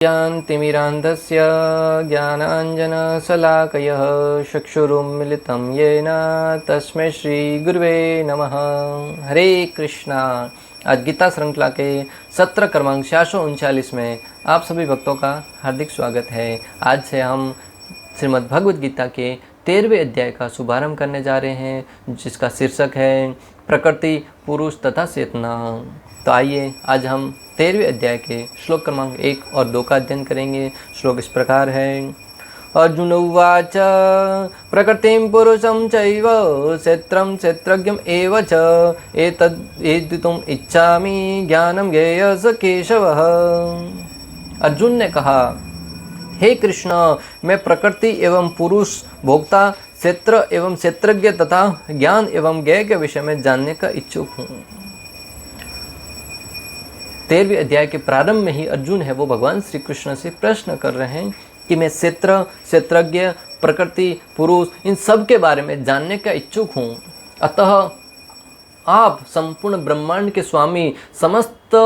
ज्ञानतिमिरान्धस्य ज्ञानाञ्जनशलाकयः चक्षुरुन्मिलितं येन तस्मै श्रीगुरुवे नमः। हरे कृष्णा। आज गीता श्रृंखला के सत्र क्रमांक 639 में आप सभी भक्तों का हार्दिक स्वागत है। आज से हम श्रीमद् भगवद गीता के 13वें अध्याय का शुभारंभ करने जा रहे हैं, जिसका शीर्षक है प्रकृति, पुरुष तथा चेतना। तो आइए आज हम 13वें अध्याय के श्लोक क्रमांक 1 और 2 का अध्ययन करेंगे। श्लोक इस प्रकार है। अर्जुन उवाच प्रकृतिं पुरुषं चैव क्षेत्रं क्षेत्रज्ञम् एव च एतद् वेदितुम् इच्छामि ज्ञानं ज्ञेयः स केशवः। अर्जुन ने कहा, हे कृष्ण, मैं प्रकृति एवं पुरुष, भोक्ता, क्षेत्र एवं क्षेत्रज्ञ तथा ज्ञान एवं ज्ञेय के विषय में जानने का इच्छुक हूँ। 13वें अध्याय के प्रारंभ में ही अर्जुन है वो भगवान श्री कृष्ण से प्रश्न कर रहे हैं कि मैं क्षेत्र, क्षेत्रज्ञ, प्रकृति, पुरुष, इन सब के बारे में जानने का इच्छुक हूँ। अतः आप संपूर्ण ब्रह्मांड के स्वामी, समस्त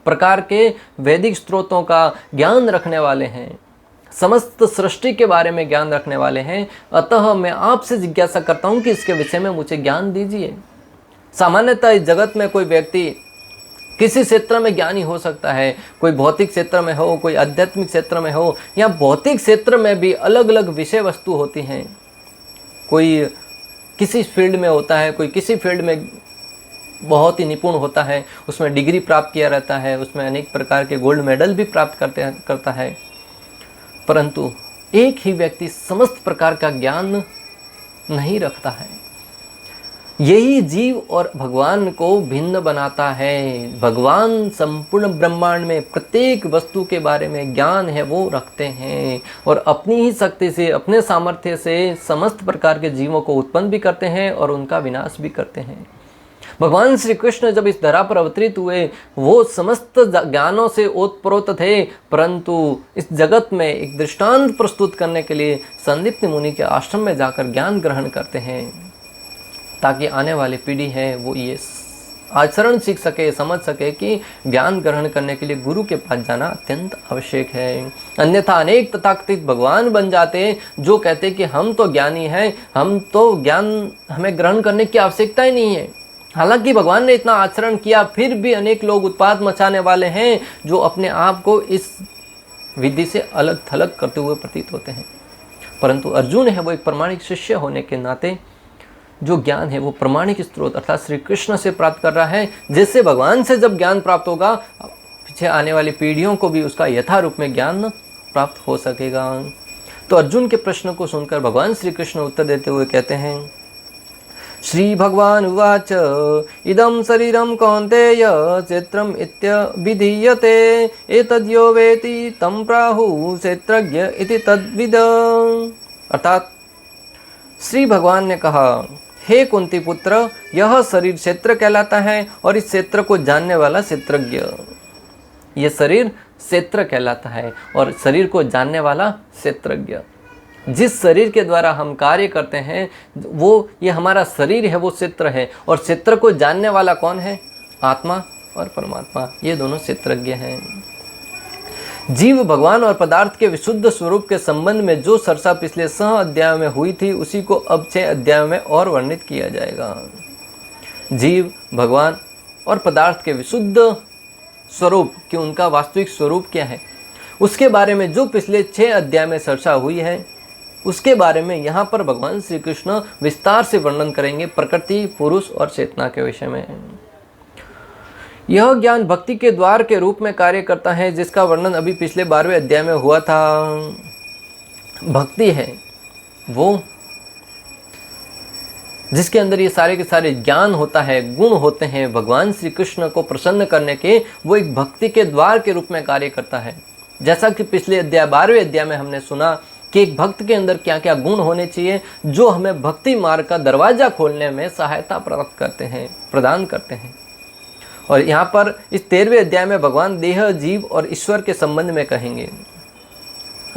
प्रकार के वैदिक स्रोतों का ज्ञान रखने वाले हैं, समस्त सृष्टि के बारे में ज्ञान रखने वाले हैं। अतः मैं आपसे जिज्ञासा करता हूँ कि इसके विषय में मुझे ज्ञान दीजिए। सामान्यतः इस जगत में कोई व्यक्ति किसी क्षेत्र में ज्ञानी हो सकता है, कोई भौतिक क्षेत्र में हो, कोई आध्यात्मिक क्षेत्र में हो, या भौतिक क्षेत्र में भी अलग अलग विषय वस्तु होती हैं। कोई किसी फील्ड में होता है, कोई किसी फील्ड में बहुत ही निपुण होता है, उसमें डिग्री प्राप्त किया रहता है, उसमें अनेक प्रकार के गोल्ड मेडल भी प्राप्त करता है। परंतु एक ही व्यक्ति समस्त प्रकार का ज्ञान नहीं रखता है। यही जीव और भगवान को भिन्न बनाता है। भगवान संपूर्ण ब्रह्मांड में प्रत्येक वस्तु के बारे में ज्ञान है वो रखते हैं, और अपनी ही शक्ति से, अपने सामर्थ्य से समस्त प्रकार के जीवों को उत्पन्न भी करते हैं और उनका विनाश भी करते हैं। भगवान श्री कृष्ण जब इस धरा पर अवतरित हुए, वो समस्त ज्ञानों से ओतप्रोत थे, परंतु इस जगत में एक दृष्टांत प्रस्तुत करने के लिए संदीप्त मुनि के आश्रम में जाकर ज्ञान ग्रहण करते हैं, ताकि आने वाली पीढ़ी है वो ये आचरण सीख सके, समझ सके कि ज्ञान ग्रहण करने के लिए गुरु के पास जाना अत्यंत आवश्यक है। अन्यथा अनेक तथाकथित भगवान बन जाते जो कहते कि हम तो ज्ञानी हैं, हम तो ज्ञान हमें ग्रहण करने की आवश्यकता ही नहीं है। हालांकि भगवान ने इतना आचरण किया, फिर भी अनेक लोग उत्पात मचाने वाले हैं जो अपने आप को इस विधि से अलग थलग करते हुए प्रतीत होते हैं। परंतु अर्जुन है वो एक प्रामाणिक शिष्य होने के नाते जो ज्ञान है वो प्रामाणिक स्रोत अर्थात श्री कृष्ण से प्राप्त कर रहा है, जिससे भगवान से जब ज्ञान प्राप्त होगा, पीछे आने वाली पीढ़ियों को भी उसका यथारूप में ज्ञान प्राप्त हो सकेगा। तो अर्जुन के प्रश्न को सुनकर भगवान श्री कृष्ण उत्तर देते हुए कहते हैं, श्री भगवान उवाच इदं शरीरं कौन्तेय क्षेत्रम् इत्यभिधीयते एतद्यो वेति तं प्राहुः क्षेत्रज्ञ इति तद्विद। अर्थात श्री भगवान ने कहा, हे कुंती पुत्र, यह शरीर क्षेत्र कहलाता है और इस क्षेत्र को जानने वाला क्षेत्रज्ञ। यह शरीर क्षेत्र कहलाता है और शरीर को जानने वाला क्षेत्रज्ञ। जिस शरीर के द्वारा हम कार्य करते हैं वो ये हमारा शरीर है, वो क्षेत्र है, और क्षेत्र को जानने वाला कौन है? आत्मा और परमात्मा, ये दोनों क्षेत्रज्ञ हैं। जीव, भगवान और पदार्थ के विशुद्ध स्वरूप के संबंध में जो चर्चा पिछले 6 अध्यायों में हुई थी, उसी को अब 6 अध्यायों में और वर्णित किया जाएगा। जीव, भगवान और पदार्थ के विशुद्ध स्वरूप कि उनका वास्तविक स्वरूप क्या है, उसके बारे में जो पिछले 6 अध्याय में चर्चा हुई है, उसके बारे में यहाँ पर भगवान श्री कृष्ण विस्तार से वर्णन करेंगे प्रकृति, पुरुष और चेतना के विषय में। यह ज्ञान भक्ति के द्वार के रूप में कार्य करता है, जिसका वर्णन अभी पिछले 12वें अध्याय में हुआ था। भक्ति है वो जिसके अंदर ये सारे के सारे ज्ञान होता है, गुण होते हैं, भगवान श्री कृष्ण को प्रसन्न करने के, वो एक भक्ति के द्वार के रूप में कार्य करता है। जैसा कि पिछले अध्याय 12वें अध्याय में हमने सुना कि एक भक्त के अंदर क्या क्या गुण होने चाहिए जो हमें भक्ति मार्ग का दरवाजा खोलने में सहायता प्राप्त करते हैं, प्रदान करते हैं। और यहाँ पर इस 13वें अध्याय में भगवान देह, जीव और ईश्वर के संबंध में कहेंगे।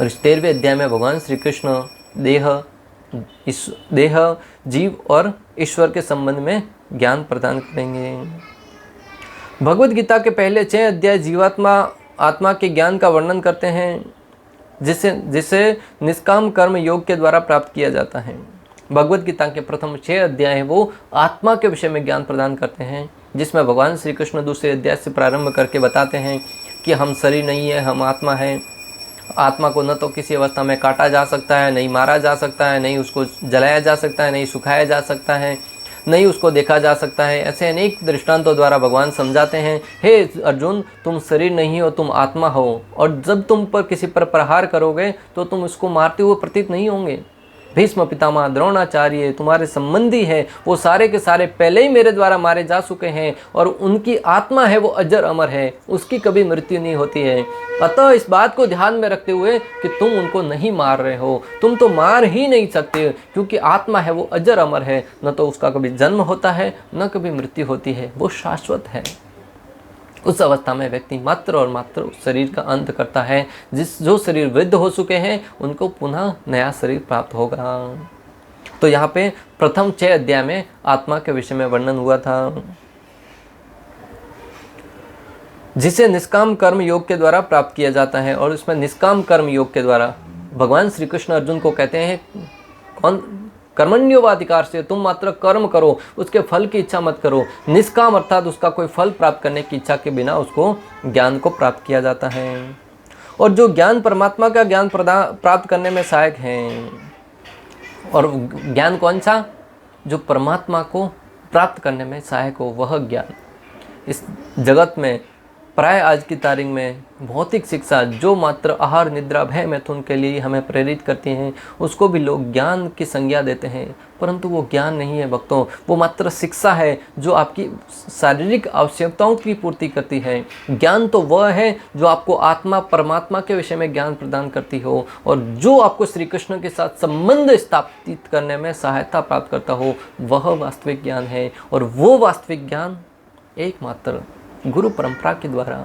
और इस 13वें अध्याय में भगवान श्री कृष्ण देह, जीव और ईश्वर के संबंध में ज्ञान प्रदान करेंगे। भगवद गीता के पहले 6 अध्याय जीवात्मा आत्मा के ज्ञान का वर्णन करते हैं, जिसे निष्काम कर्म योग के द्वारा प्राप्त किया जाता है। भगवद गीता के प्रथम 6 अध्याय वो आत्मा के विषय में ज्ञान प्रदान करते हैं, जिसमें भगवान श्री कृष्ण दूसरे अध्याय से प्रारंभ करके बताते हैं कि हम शरीर नहीं है, हम आत्मा है। आत्मा को न तो किसी अवस्था में काटा जा सकता है, नहीं मारा जा सकता है, नहीं उसको जलाया जा सकता है, नहीं सुखाया जा सकता है, नहीं उसको देखा जा सकता है। ऐसे अनेक दृष्टांतों द्वारा भगवान समझाते हैं, हे अर्जुन, तुम शरीर नहीं हो, तुम आत्मा हो, और जब तुम पर किसी पर प्रहार करोगे तो तुम उसको मारते हुए प्रतीत नहीं होंगे। भीष्म पितामह, द्रोणाचार्य तुम्हारे संबंधी है, वो सारे के सारे पहले ही मेरे द्वारा मारे जा चुके हैं, और उनकी आत्मा है वो अजर अमर है, उसकी कभी मृत्यु नहीं होती है। अतः इस बात को ध्यान में रखते हुए कि तुम उनको नहीं मार रहे हो, तुम तो मार ही नहीं सकते, क्योंकि आत्मा है वो अजर अमर है, न तो उसका कभी जन्म होता है न कभी मृत्यु होती है, वो शाश्वत है। उस अवस्था में व्यक्ति मात्र और मात्र उस शरीर का अंत करता है। जो शरीर वृद्ध हो चुके हैं उनको पुनः नया शरीर प्राप्त होगा। तो यहाँ पे प्रथम 6 अध्याय में आत्मा के विषय में वर्णन हुआ था, जिसे निष्काम कर्म योग के द्वारा प्राप्त किया जाता है। और इसमें निष्काम कर्म योग के द्वारा भगवान श्री कृष्ण अर्जुन को कहते हैं, कौन कर्मण्योवाधिकार से, तुम मात्र कर्म करो, उसके फल की इच्छा मत करो। निष्काम अर्थात उसका कोई फल प्राप्त करने की इच्छा के बिना उसको ज्ञान को प्राप्त किया जाता है। और जो ज्ञान परमात्मा का ज्ञान प्राप्त करने में सहायक है, और ज्ञान कौन सा? जो परमात्मा को प्राप्त करने में सहायक हो, वह ज्ञान। इस जगत में प्राय आज की तारीख में भौतिक शिक्षा जो मात्र आहार निद्रा भय मैथुन के लिए हमें प्रेरित करती हैं, उसको भी लोग ज्ञान की संज्ञा देते हैं, परंतु वो ज्ञान नहीं है भक्तों, वो मात्र शिक्षा है जो आपकी शारीरिक आवश्यकताओं की पूर्ति करती है। ज्ञान तो वह है जो आपको आत्मा परमात्मा के विषय में ज्ञान प्रदान करती हो, और जो आपको श्री कृष्ण के साथ संबंध स्थापित करने में सहायता प्राप्त करता हो, वह वास्तविक ज्ञान है। और वो वास्तविक ज्ञान एकमात्र गुरु परंपरा के द्वारा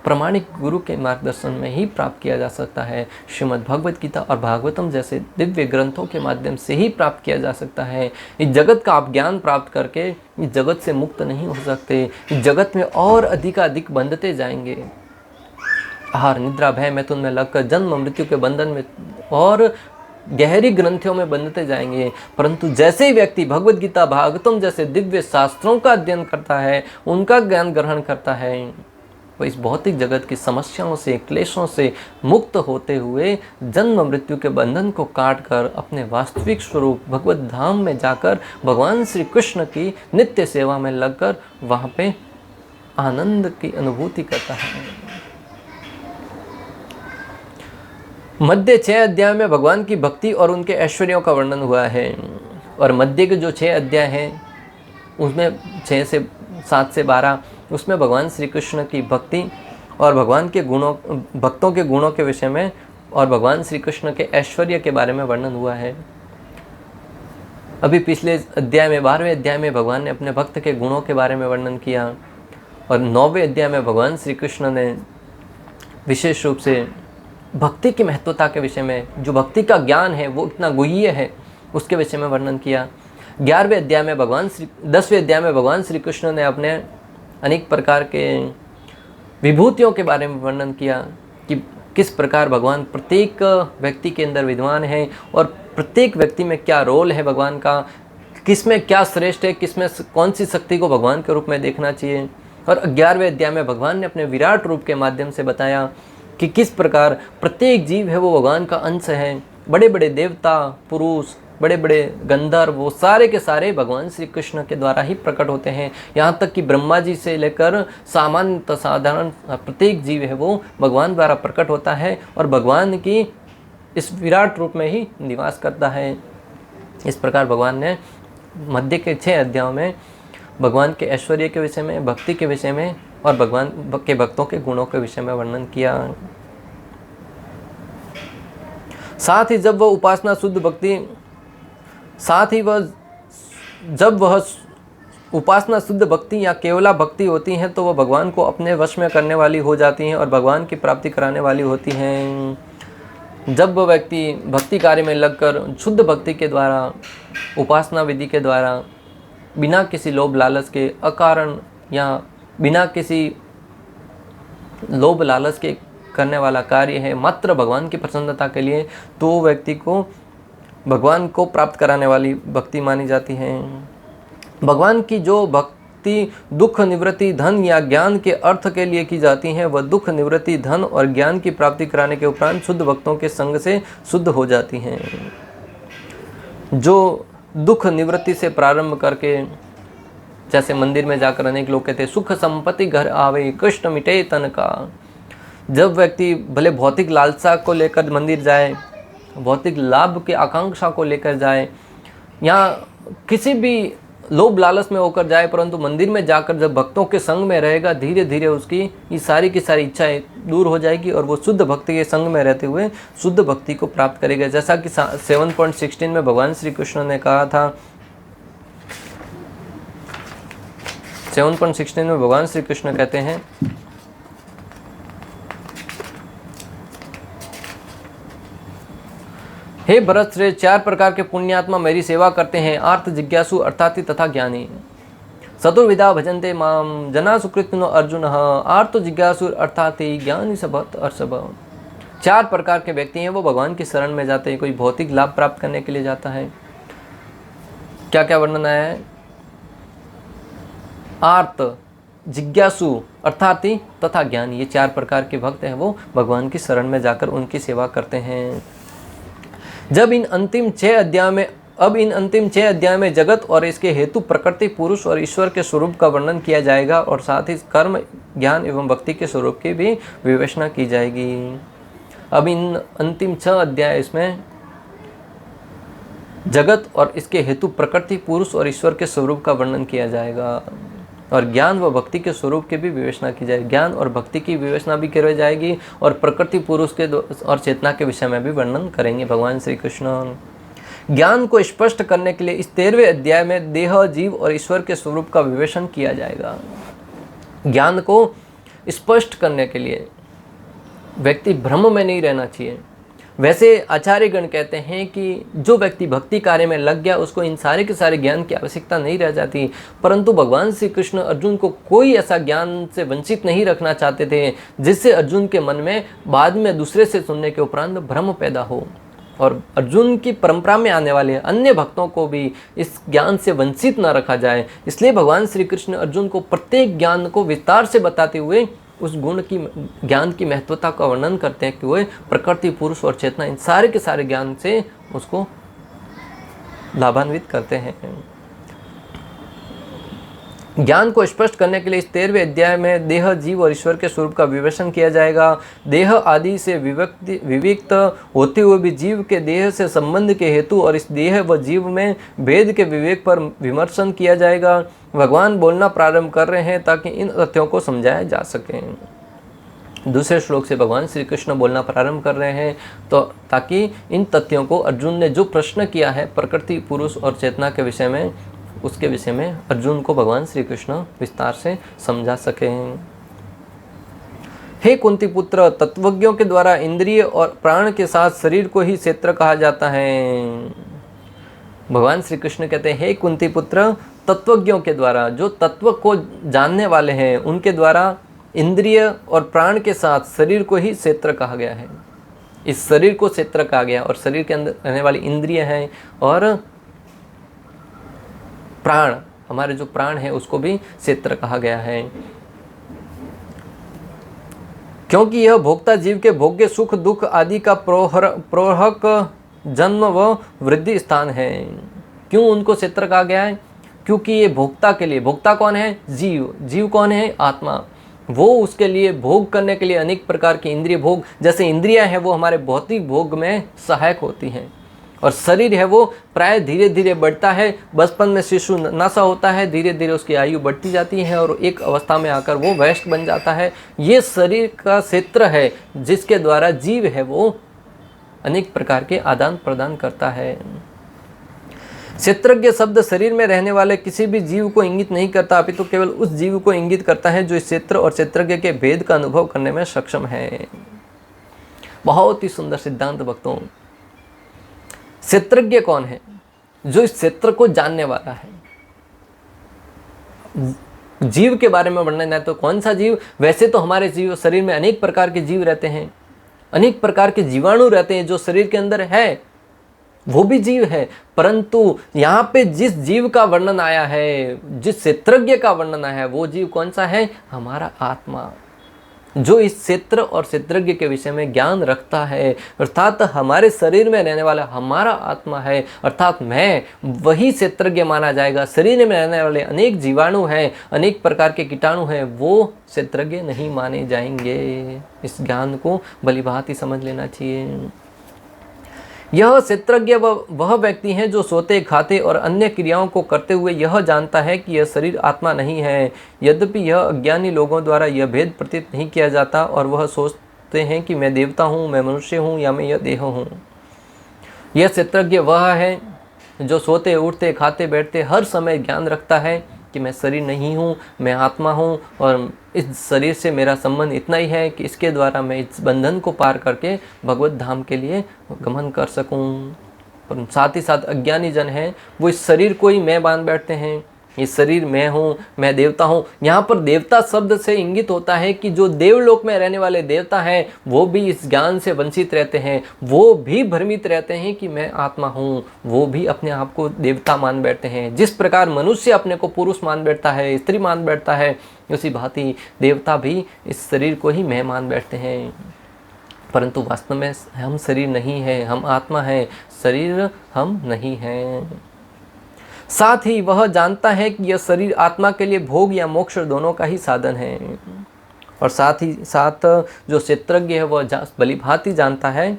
प्रामाणिक गुरु के मार्गदर्शन में ही प्राप्त किया जा सकता है। श्रीमद् भगवद गीता और भागवतम जैसे दिव्य ग्रंथों के माध्यम से ही प्राप्त किया जा सकता है। इस जगत का आप ज्ञान प्राप्त करके इस जगत से मुक्त नहीं हो सकते, इस जगत में और अधिकाधिक बंधते जाएंगे। आहार निद्रा भय मैथुन में लगकर जन्म मृत्यु के बंधन में और गहरी ग्रंथियों में बंधते जाएंगे। परंतु जैसे ही व्यक्ति भगवद गीता भागवतम जैसे दिव्य शास्त्रों का अध्ययन करता है, उनका ज्ञान ग्रहण करता है, वो इस भौतिक जगत की समस्याओं से, क्लेशों से मुक्त होते हुए जन्म मृत्यु के बंधन को काट कर अपने वास्तविक स्वरूप भगवत धाम में जाकर भगवान श्री कृष्ण की नित्य सेवा में लगकर वहाँ पे आनंद की अनुभूति करता है। मध्य 6 अध्याय में भगवान की भक्ति और उनके ऐश्वर्यों का वर्णन हुआ है। और मध्य के जो 6 अध्याय हैं उसमें 6 से 7 से 12 उसमें भगवान श्री कृष्ण की भक्ति और भगवान के गुणों, भक्तों के गुणों के विषय में और भगवान श्री कृष्ण के ऐश्वर्य के बारे में वर्णन हुआ है। अभी पिछले अध्याय में 12वें अध्याय में भगवान ने अपने भक्त के गुणों के बारे में वर्णन किया, और 9वें अध्याय में भगवान श्री कृष्ण ने विशेष रूप से भक्ति की महत्वता के विषय में, जो भक्ति का ज्ञान है वो इतना गुह्य है, उसके विषय में वर्णन किया। 10वें अध्याय में भगवान श्री कृष्ण ने अपने अनेक प्रकार के विभूतियों के बारे में वर्णन किया कि किस प्रकार भगवान प्रत्येक व्यक्ति के अंदर विद्वान है और प्रत्येक व्यक्ति में क्या रोल है भगवान का, किसमें क्या श्रेष्ठ है, किसमें कौन सी शक्ति को भगवान के रूप में देखना चाहिए। और 11वें अध्याय में भगवान ने अपने विराट रूप के माध्यम से बताया कि किस प्रकार प्रत्येक जीव है वो भगवान का अंश है। बड़े बड़े देवता, पुरुष, बड़े बड़े गंधर्व, वो सारे के सारे भगवान श्री कृष्ण के द्वारा ही प्रकट होते हैं। यहाँ तक कि ब्रह्मा जी से लेकर सामान्य साधारण प्रत्येक जीव है वो भगवान द्वारा प्रकट होता है और भगवान की इस विराट रूप में ही निवास करता है। इस प्रकार भगवान ने मध्य के 6 अध्यायों में भगवान के ऐश्वर्य के विषय में, भक्ति के विषय में और भगवान के भक्तों के गुणों के विषय में वर्णन किया। साथ ही जब वह उपासना शुद्ध भक्ति जब वह उपासना शुद्ध भक्ति या केवला भक्ति होती हैं तो वह भगवान को अपने वश में करने वाली हो जाती हैं और भगवान की प्राप्ति कराने वाली होती हैं। जब वह व्यक्ति भक्ति कार्य में लगकर शुद्ध भक्ति के द्वारा, उपासना विधि के द्वारा, बिना किसी लोभ लालच के, अकारण या बिना किसी लोभ लालच के करने वाला कार्य है, मात्र भगवान की प्रसन्नता के लिए, तो वो व्यक्ति को भगवान को प्राप्त कराने वाली भक्ति मानी जाती है। भगवान की जो भक्ति दुख निवृत्ति धन या ज्ञान के अर्थ के लिए की जाती है, वह दुख निवृत्ति धन और ज्ञान की प्राप्ति कराने के उपरांत शुद्ध भक्तों के संग से शुद्ध हो जाती हैं। जो दुख निवृत्ति से प्रारंभ करके, जैसे मंदिर में जाकर अनेक लोग कहते हैं सुख संपत्ति घर आवे कष्ट मिटे तन का। जब व्यक्ति भले भौतिक लालसा को लेकर मंदिर जाए, भौतिक लाभ की आकांक्षा को लेकर जाए, या किसी भी लोभ लालच में होकर जाए, परंतु मंदिर में जाकर जब भक्तों के संग में रहेगा, धीरे धीरे उसकी ये सारी की सारी इच्छाएं दूर हो जाएगी और वो शुद्ध भक्ति के संग में रहते हुए शुद्ध भक्ति को प्राप्त करेगा। जैसा कि 7.16 में भगवान श्री कृष्ण ने कहा था, 7.16 में भगवान श्री कृष्ण कहते हैं, हे भरत श्रेष्ठ, 4 प्रकार के पुण्यात्मा मेरी सेवा करते हैं, आर्त जिज्ञासु अर्थार्थी तथा ज्ञानी। चतुर्विधा भजन्ते माम जना सुकृतिनो अर्जुन आर्त जिज्ञासु अर्थार्थी ज्ञानी सबत अर्षभ। 4 प्रकार के व्यक्ति हैं, वो भगवान की शरण में जाते हैं। कोई भौतिक लाभ प्राप्त करने के लिए जाता है, क्या क्या वर्णन आया है, आर्त जिज्ञासु अर्थार्थी तथा ज्ञानी, ये 4 प्रकार के भक्त हैं, वो भगवान की शरण में जाकर उनकी सेवा करते हैं। जब इन अंतिम 6 अध्याय में जगत और इसके हेतु प्रकृति पुरुष और ईश्वर के स्वरूप का वर्णन किया जाएगा और साथ ही कर्म ज्ञान एवं भक्ति के स्वरूप की भी विवेचना की जाएगी। अब इन अंतिम 6 अध्याय इसमें जगत और इसके हेतु प्रकृति पुरुष और ईश्वर के स्वरूप का वर्णन किया जाएगा और ज्ञान व भक्ति के स्वरूप की भी विवेचना की जाएगी। ज्ञान और भक्ति की विवेचना भी की जाएगी और प्रकृति पुरुष के और चेतना के विषय में भी वर्णन करेंगे भगवान श्री कृष्ण। ज्ञान को स्पष्ट करने के लिए इस 13वें अध्याय में देह जीव और ईश्वर के स्वरूप का विवेचन किया जाएगा। ज्ञान को स्पष्ट करने के लिए व्यक्ति भ्रम में नहीं रहना चाहिए। वैसे आचार्यगण कहते हैं कि जो व्यक्ति भक्ति कार्य में लग गया उसको इन सारे के सारे ज्ञान की आवश्यकता नहीं रह जाती, परंतु भगवान श्री कृष्ण अर्जुन को कोई ऐसा ज्ञान से वंचित नहीं रखना चाहते थे जिससे अर्जुन के मन में बाद में दूसरे से सुनने के उपरांत भ्रम पैदा हो और अर्जुन की परंपरा में आने वाले अन्य भक्तों को भी इस ज्ञान से वंचित न रखा जाए। इसलिए भगवान श्री कृष्ण अर्जुन को प्रत्येक ज्ञान को विस्तार से बताते हुए उस गुण की ज्ञान की महत्वता का वर्णन करते हैं कि वह प्रकृति पुरुष और चेतना इन सारे के सारे ज्ञान से उसको लाभान्वित करते हैं। ज्ञान को स्पष्ट करने के लिए इस 13वें अध्याय में देह जीव और ईश्वर के स्वरूप का विवेचन किया जाएगा। देह आदि से विविक्त होते हुए भी जीव के देह से संबंध के हेतु और इस देह व जीव में भेद के विवेक पर विमर्शन किया जाएगा। भगवान बोलना प्रारंभ कर रहे हैं ताकि इन तथ्यों को समझाया जा सके। दूसरे श्लोक से भगवान श्री कृष्ण बोलना प्रारंभ कर रहे हैं तो ताकि इन तथ्यों को अर्जुन ने जो प्रश्न किया है प्रकृति पुरुष और चेतना के विषय में, उसके विषय में अर्जुन को भगवान श्री कृष्ण विस्तार से समझा सके। हे कुंती पुत्र, तत्वज्ञों के द्वारा इंद्रिय और प्राण के साथ शरीर को ही क्षेत्र कहा जाता है। भगवान श्री कृष्ण कहते हैं, हे कुंती पुत्र, तत्वज्ञों के द्वारा, जो तत्व को जानने वाले हैं, उनके द्वारा इंद्रिय और प्राण के साथ शरीर को ही क्षेत्र कहा गया है। इस शरीर को क्षेत्र कहा गया और शरीर के अंदर रहने वाली इंद्रिय हैं और प्राण, हमारे जो प्राण है उसको भी क्षेत्र कहा गया है, क्योंकि यह भोक्ता जीव के भोग्य सुख दुख आदि का प्रोहक जन्म व वृद्धि स्थान है। क्यों उनको क्षेत्र कहा गया है? क्योंकि ये भोक्ता के लिए, भोक्ता कौन है? जीव। जीव कौन है? आत्मा। वो उसके लिए भोग करने के लिए अनेक प्रकार की इंद्रिय भोग, जैसे इंद्रियां हैं वो हमारे भौतिक भोग में सहायक होती हैं और शरीर है वो प्राय धीरे धीरे बढ़ता है। बचपन में शिशु नशा होता है, धीरे धीरे उसकी आयु बढ़ती जाती है और एक अवस्था में आकर वो वयस्क बन जाता है। ये शरीर का क्षेत्र है जिसके द्वारा जीव है वो अनेक प्रकार के आदान प्रदान करता है। क्षेत्रज्ञ शब्द शरीर में रहने वाले किसी भी जीव को इंगित नहीं करता, अपितु तो केवल उस जीव को इंगित करता है जो इस क्षेत्र और क्षेत्रज्ञ के भेद का अनुभव करने में सक्षम है। बहुत ही सुंदर सिद्धांत भक्तों। क्षेत्रज्ञ कौन है? जो इस क्षेत्र को जानने वाला है। जीव के बारे में वर्णन है तो कौन सा जीव? वैसे तो हमारे जीव शरीर में अनेक प्रकार के जीव रहते हैं, अनेक प्रकार के जीवाणु रहते हैं जो शरीर के अंदर है, वो भी जीव है। परंतु यहाँ पे जिस जीव का वर्णन आया है, जिस क्षेत्रज्ञ का वर्णन आया है, वो जीव कौन सा है? हमारा आत्मा, जो इस क्षेत्र और क्षेत्रज्ञ के विषय में ज्ञान रखता है, अर्थात हमारे शरीर में रहने वाला हमारा आत्मा है, अर्थात मैं वही क्षेत्रज्ञ माना जाएगा। शरीर में रहने वाले अनेक जीवाणु हैं, अनेक प्रकार के कीटाणु हैं, वो क्षेत्रज्ञ नहीं माने जाएंगे। इस ज्ञान को भलीभांति समझ लेना चाहिए। यह क्षेत्रज्ञ वह व्यक्ति है जो सोते, खाते और अन्य क्रियाओं को करते हुए यह जानता है कि यह शरीर आत्मा नहीं है। यद्यपि यह अज्ञानी लोगों द्वारा यह भेद प्रतीत नहीं किया जाता और वह सोचते हैं कि मैं देवता हूँ, मैं मनुष्य हूँ या मैं यह देह हूँ। यह क्षेत्रज्ञ वह है जो सोते, उठते, खाते, बैठते हर समय ज्ञान रखता है कि मैं शरीर नहीं हूँ, मैं आत्मा हूँ और इस शरीर से मेरा संबंध इतना ही है कि इसके द्वारा मैं इस बंधन को पार करके भगवत धाम के लिए गमन कर सकूँ। पर साथ ही साथ अज्ञानी जन हैं, वो इस शरीर को ही मैं मान बैठते हैं, ये शरीर मैं हूँ, मैं देवता हूँ। यहाँ पर देवता शब्द से इंगित होता है कि जो देवलोक में रहने वाले देवता हैं वो भी इस ज्ञान से वंचित रहते हैं, वो भी भ्रमित रहते हैं कि मैं आत्मा हूँ, वो भी अपने आप को देवता मान बैठते हैं। जिस प्रकार मनुष्य अपने को पुरुष मान बैठता है, स्त्री मान बैठता है, उसी भांति देवता भी इस शरीर को ही मैं मान बैठते हैं। परंतु वास्तव में हम शरीर नहीं है, हम आत्मा हैं, शरीर हम नहीं हैं। साथ ही वह जानता है कि यह शरीर आत्मा के लिए भोग या मोक्ष दोनों का ही साधन है। और साथ ही साथ जो क्षेत्रज्ञ है वह भलीभांति जानता है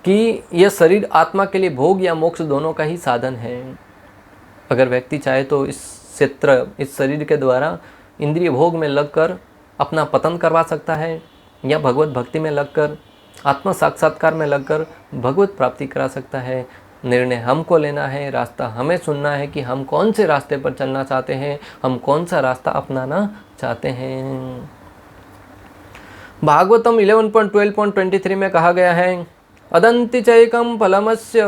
कि यह शरीर आत्मा के लिए भोग या मोक्ष दोनों का ही साधन है। अगर व्यक्ति चाहे तो इस शरीर के द्वारा इंद्रिय भोग में लगकर अपना पतन करवा सकता है, या भगवत भक्ति में लगकर, आत्मा साक्षात्कार में लगकर भगवत प्राप्ति करा सकता है। निर्णय हमको लेना है, रास्ता हमें चुनना है कि हम कौन से रास्ते पर चलना चाहते हैं, हम कौन सा रास्ता अपनाना चाहते हैं। भागवतम 11.12.23 में कहा गया है, अदंति चैकम फलमस्य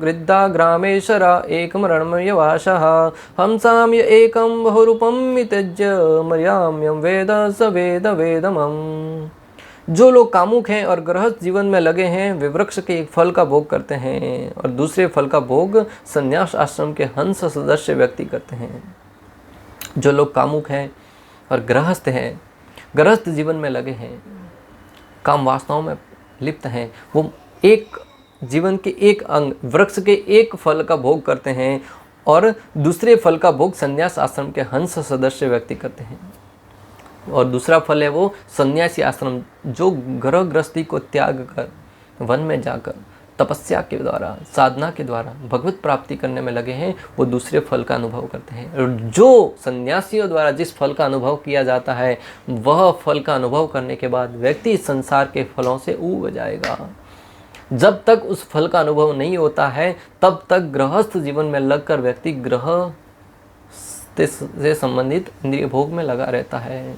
गृद्धा ग्रामेशरा एकम रणमयवासः हंसाम्य एकम बहुरूपम त्यज्य मर्याम्यम वेद स वेद वेदमम्। जो लोग कामुक हैं और गृहस्थ जीवन में लगे हैं वे वृक्ष के एक फल का भोग करते हैं और दूसरे फल का भोग संन्यास आश्रम के हंस सदस्य व्यक्ति करते हैं। जो लोग कामुक हैं और गृहस्थ हैं, गृहस्थ जीवन में लगे हैं, काम वासनाओं में लिप्त हैं, वो एक जीवन के एक अंग वृक्ष के एक फल का भोग करते हैं और दूसरे फल का भोग संन्यास आश्रम के हंस सदस्य व्यक्ति करते हैं। और दूसरा फल है वो सन्यासी आश्रम, जो गृह गृहस्थी को त्याग कर वन में जाकर तपस्या के द्वारा, साधना के द्वारा भगवत प्राप्ति करने में लगे हैं, वो दूसरे फल का अनुभव करते हैं। और जो सन्यासियों द्वारा जिस फल का अनुभव किया जाता है वह फल का अनुभव करने के बाद व्यक्ति इस संसार के फलों से ऊब जाएगा। जब तक उस फल का अनुभव नहीं होता है तब तक गृहस्थ जीवन में लगकर व्यक्ति ग्रह से संबंधित इंद्रिय भोग में लगा रहता है।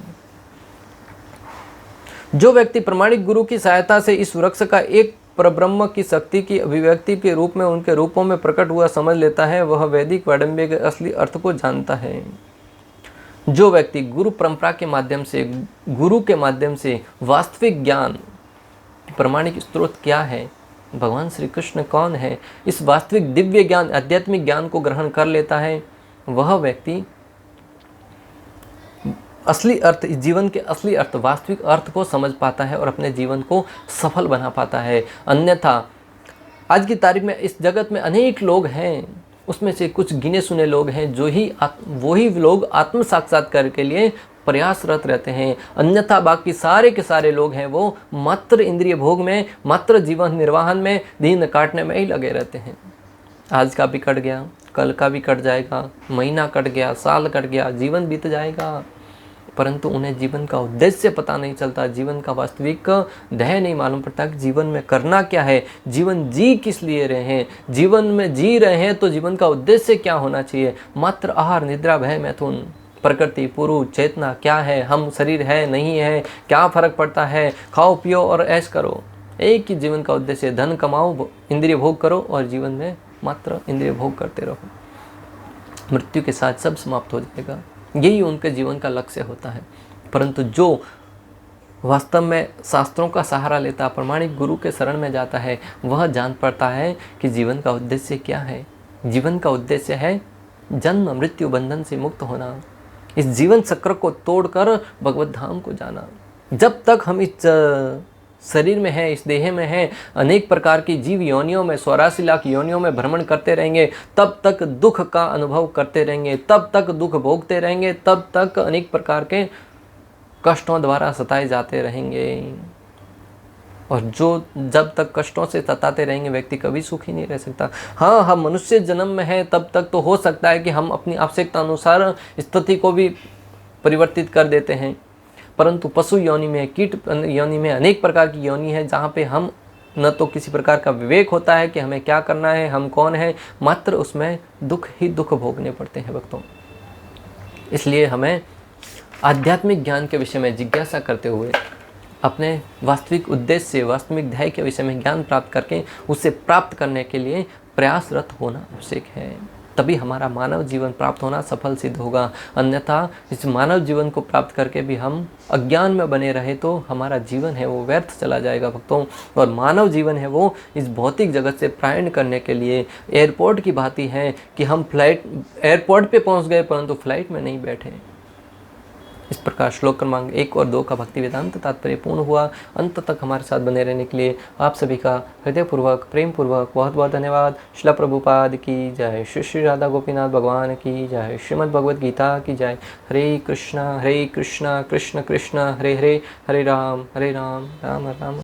जो व्यक्ति प्रमाणिक गुरु की सहायता से इस वृक्ष का एक परब्रह्म की शक्ति की अभिव्यक्ति के रूप में उनके रूपों में प्रकट हुआ समझ लेता है, वह वैदिक वाडम्य के असली अर्थ को जानता है। जो व्यक्ति गुरु परंपरा के माध्यम से, गुरु के माध्यम से वास्तविक ज्ञान, प्रमाणिक स्रोत क्या है, भगवान श्री कृष्ण कौन है, इस वास्तविक दिव्य ज्ञान, आध्यात्मिक ज्ञान को ग्रहण कर लेता है, वह व्यक्ति असली अर्थ, इस जीवन के असली अर्थ, वास्तविक अर्थ को समझ पाता है और अपने जीवन को सफल बना पाता है। अन्यथा आज की तारीख में इस जगत में अनेक लोग हैं, उसमें से कुछ गिने सुने लोग हैं जो ही वही लोग आत्म साक्षात्कार के लिए प्रयासरत रहते हैं। अन्यथा बाकी सारे के सारे लोग हैं वो मात्र इंद्रिय भोग में, मात्र जीवन निर्वाहन में, दिन काटने में ही लगे रहते हैं। आज का भी कट गया, कल का भी कट जाएगा, महीना कट गया, साल कट गया, जीवन बीत जाएगा, परंतु उन्हें जीवन का उद्देश्य पता नहीं चलता, जीवन का वास्तविक ध्येय नहीं मालूम पड़ता कि जीवन में करना क्या है, जीवन जी किस लिए रहे हैं, जीवन में जी रहे हैं तो जीवन का उद्देश्य क्या होना चाहिए। मात्र आहार, निद्रा, भय, मैथुन, प्रकृति, पुरुष, चेतना क्या है, हम शरीर है नहीं है, क्या फर्क पड़ता है, खाओ पियो और ऐश करो। एक ही जीवन का उद्देश्य, धन कमाओ, इंद्रिय भोग करो और जीवन में मात्र इंद्रिय भोग करते रहो। मृत्यु के साथ सब समाप्त हो जाएगा। यही उनके जीवन का लक्ष्य होता है। परंतु जो वास्तव में शास्त्रों का सहारा लेता, प्रमाणिक गुरु के शरण में जाता है, वह जान पाता है कि जीवन का उद्देश्य क्या है। जीवन का उद्देश्य है जन्म मृत्यु बंधन से मुक्त होना, इस जीवन चक्र को तोड़कर भगवत धाम को जाना। जब तक हम इस शरीर में है, इस देह में है, अनेक प्रकार की जीव योनियों में, 84 लाख योनियों में भ्रमण करते रहेंगे, तब तक दुख का अनुभव करते रहेंगे, तब तक दुख भोगते रहेंगे, तब तक अनेक प्रकार के कष्टों द्वारा सताए जाते रहेंगे। और जो जब तक कष्टों से सताते रहेंगे, व्यक्ति कभी सुखी नहीं रह सकता। हाँ, हम मनुष्य जन्म में हैं, तब तक तो हो सकता है कि हम अपनी आवश्यकता अनुसार स्थिति को भी परिवर्तित कर देते हैं, परंतु पशु योनि में, कीट योनि में, अनेक प्रकार की योनि है जहाँ पे हम न तो किसी प्रकार का विवेक होता है कि हमें क्या करना है, हम कौन हैं, मात्र उसमें दुख ही दुख भोगने पड़ते हैं भक्तों। इसलिए हमें आध्यात्मिक ज्ञान के विषय में जिज्ञासा करते हुए अपने वास्तविक उद्देश्य, वास्तविक ध्येय के विषय में ज्ञान प्राप्त करके उसे प्राप्त करने के लिए प्रयासरत होना आवश्यक है। तभी हमारा मानव जीवन प्राप्त होना सफल सिद्ध होगा। अन्यथा इस मानव जीवन को प्राप्त करके भी हम अज्ञान में बने रहे तो हमारा जीवन है वो व्यर्थ चला जाएगा भक्तों। और मानव जीवन है वो इस भौतिक जगत से प्रयाण करने के लिए एयरपोर्ट की भांति है कि हम एयरपोर्ट पे पहुंच गए परंतु फ्लाइट में नहीं बैठे। इस प्रकार श्लोक क्रमांक 1 और 2 का भक्ति वेदांत तात्पर्य पूर्ण हुआ। अंत तक हमारे साथ बने रहने के लिए आप सभी का हृदयपूर्वक, प्रेम पूर्वक बहुत बहुत धन्यवाद। श्रील प्रभुपाद की जय, श्री श्री राधा गोपीनाथ भगवान की जय, श्रीमद् भगवद गीता की जय। हरे कृष्णा कृष्ण कृष्ण हरे हरे, हरे राम राम राम